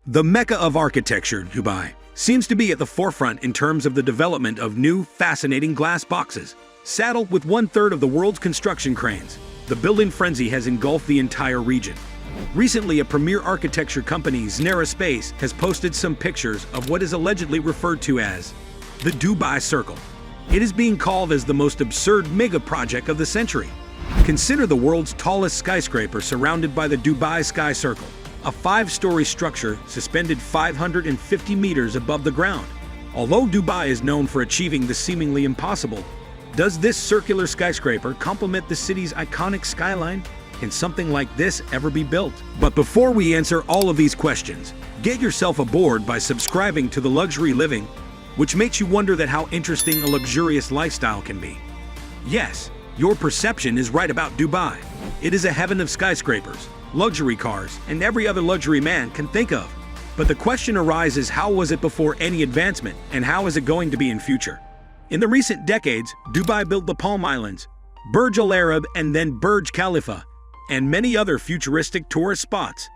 The Mecca of architecture, Dubai, seems to be at the forefront in terms of the development of new, fascinating glass boxes. Saddled with one-third of the world's construction cranes, the building frenzy has engulfed the entire region. Recently, a premier architecture company, Znera Space, has posted some pictures of what is allegedly referred to as the Dubai Circle. It is being called as the most absurd mega project of the century. Consider the world's tallest skyscraper surrounded by the Dubai Sky Circle, a 5-story structure suspended 550 meters above the ground. Although Dubai is known for achieving the seemingly impossible, does this circular skyscraper complement the city's iconic skyline? Can something like this ever be built? But before we answer all of these questions, get yourself aboard by subscribing to The Luxury Living, which makes you wonder that how interesting a luxurious lifestyle can be. Yes, your perception is right about Dubai. It is a heaven of skyscrapers, luxury cars, and every other luxury man can think of. But the question arises, how was it before any advancement, and how is it going to be in future? In the recent decades, Dubai built the Palm Islands, Burj Al Arab, and then Burj Khalifa, and many other futuristic tourist spots.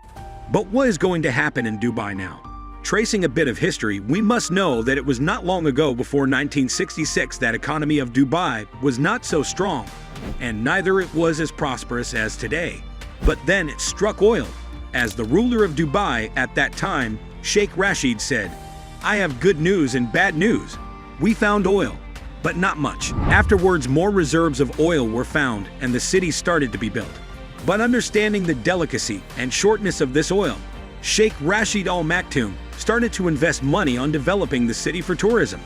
But what is going to happen in Dubai now? Tracing a bit of history, we must know that it was not long ago, before 1966, that economy of Dubai was not so strong, and neither it was as prosperous as today. But then it struck oil. As the ruler of Dubai at that time, Sheikh Rashid said, "I have good news and bad news. We found oil, but not much." Afterwards, more reserves of oil were found and the city started to be built. But understanding the delicacy and shortness of this oil, Sheikh Rashid Al Maktoum started to invest money on developing the city for tourism.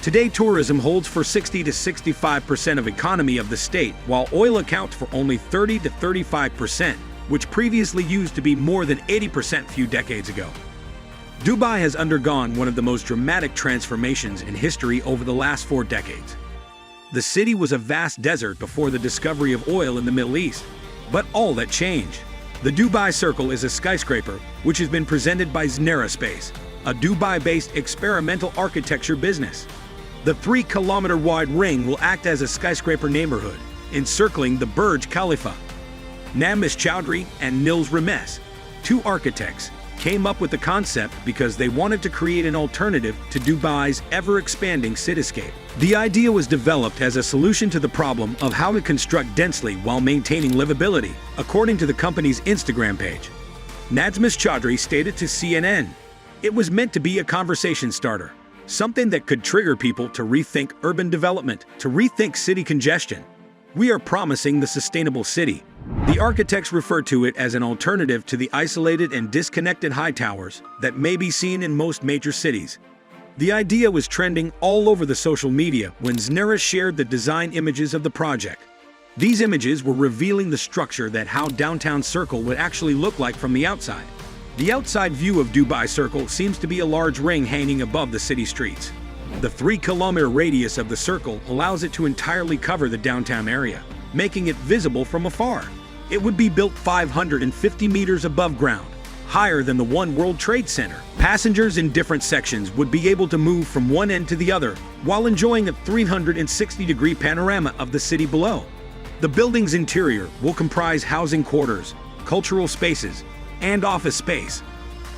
Today, tourism holds for 60 to 65% of economy of the state, while oil accounts for only 30 to 35%, which previously used to be more than 80% few decades ago. Dubai has undergone one of the most dramatic transformations in history over the last 4 decades. The city was a vast desert before the discovery of oil in the Middle East, but all that changed. The Dubai Circle is a skyscraper which has been presented by Znera Space, a Dubai-based experimental architecture business. The 3-kilometer-wide ring will act as a skyscraper neighborhood, encircling the Burj Khalifa. Namis Chowdhury and Nils Rames, 2 architects, came up with the concept because they wanted to create an alternative to Dubai's ever-expanding cityscape. The idea was developed as a solution to the problem of how to construct densely while maintaining livability, according to the company's Instagram page. Namis Chowdhury stated to CNN, "It was meant to be a conversation starter, something that could trigger people to rethink urban development, to rethink city congestion. We are promising the sustainable city." The architects refer to it as an alternative to the isolated and disconnected high towers that may be seen in most major cities. The idea was trending all over the social media when Znera shared the design images of the project. These images were revealing the structure, that how downtown Circle would actually look like from the outside. The outside view of Dubai Circle seems to be a large ring hanging above the city streets. The 3-kilometer radius of the circle allows it to entirely cover the downtown area, making it visible from afar. It would be built 550 meters above ground, higher than the One World Trade Center. Passengers in different sections would be able to move from one end to the other while enjoying a 360-degree panorama of the city below. The building's interior will comprise housing quarters, cultural spaces, and office space.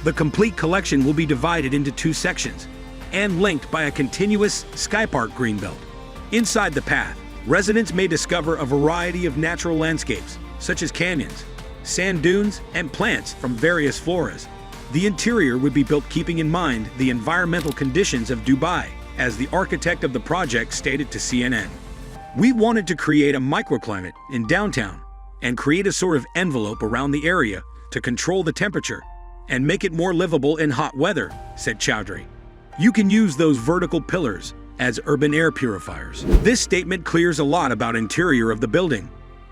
The complete collection will be divided into 2 sections and linked by a continuous skypark greenbelt. Inside the path, residents may discover a variety of natural landscapes, such as canyons, sand dunes, and plants from various floras. The interior would be built keeping in mind the environmental conditions of Dubai, as the architect of the project stated to CNN. "We wanted to create a microclimate in downtown and create a sort of envelope around the area to control the temperature and make it more livable in hot weather," said Chowdhury. "You can use those vertical pillars as urban air purifiers." This statement clears a lot about interior of the building.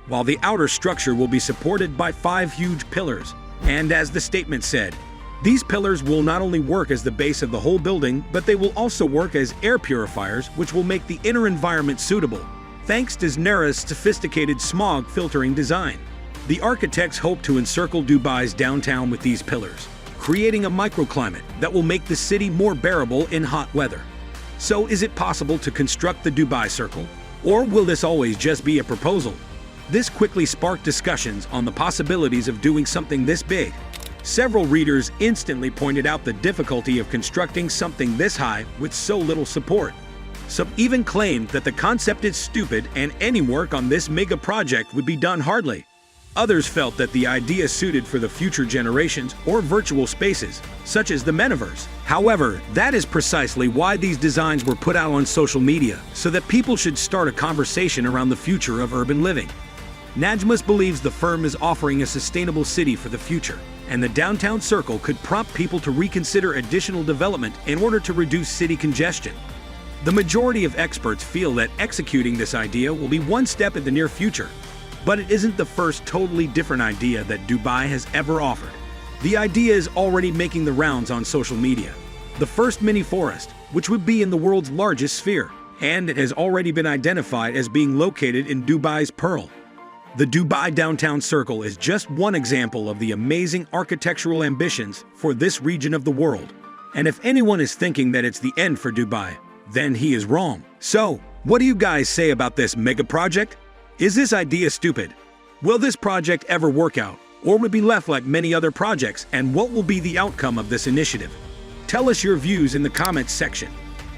While the outer structure will be supported by 5 huge pillars, and as the statement said, these pillars will not only work as the base of the whole building, but they will also work as air purifiers, which will make the inner environment suitable, thanks to Znera's sophisticated smog filtering design. The architects hope to encircle Dubai's downtown with these pillars, creating a microclimate that will make the city more bearable in hot weather. So is it possible to construct the Dubai Circle? Or will this always just be a proposal? This quickly sparked discussions on the possibilities of doing something this big. Several readers instantly pointed out the difficulty of constructing something this high with so little support. Some even claimed that the concept is stupid and any work on this mega project would be done hardly. Others felt that the idea suited for the future generations or virtual spaces, such as the metaverse. However, that is precisely why these designs were put out on social media, so that people should start a conversation around the future of urban living. Najmus believes the firm is offering a sustainable city for the future, and the downtown circle could prompt people to reconsider additional development in order to reduce city congestion. The majority of experts feel that executing this idea will be one step in the near future. But it isn't the first totally different idea that Dubai has ever offered. The idea is already making the rounds on social media. The first mini forest, which would be in the world's largest sphere, and it has already been identified as being located in Dubai's Pearl. The Dubai Downtown Circle is just one example of the amazing architectural ambitions for this region of the world. And if anyone is thinking that it's the end for Dubai, then he is wrong. So, what do you guys say about this mega project? Is this idea stupid? Will this project ever work out, or will it be left like many other projects, and what will be the outcome of this initiative? Tell us your views in the comments section.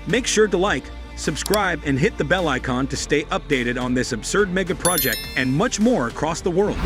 Make sure to like, subscribe, and hit the bell icon to stay updated on this absurd mega project and much more across the world.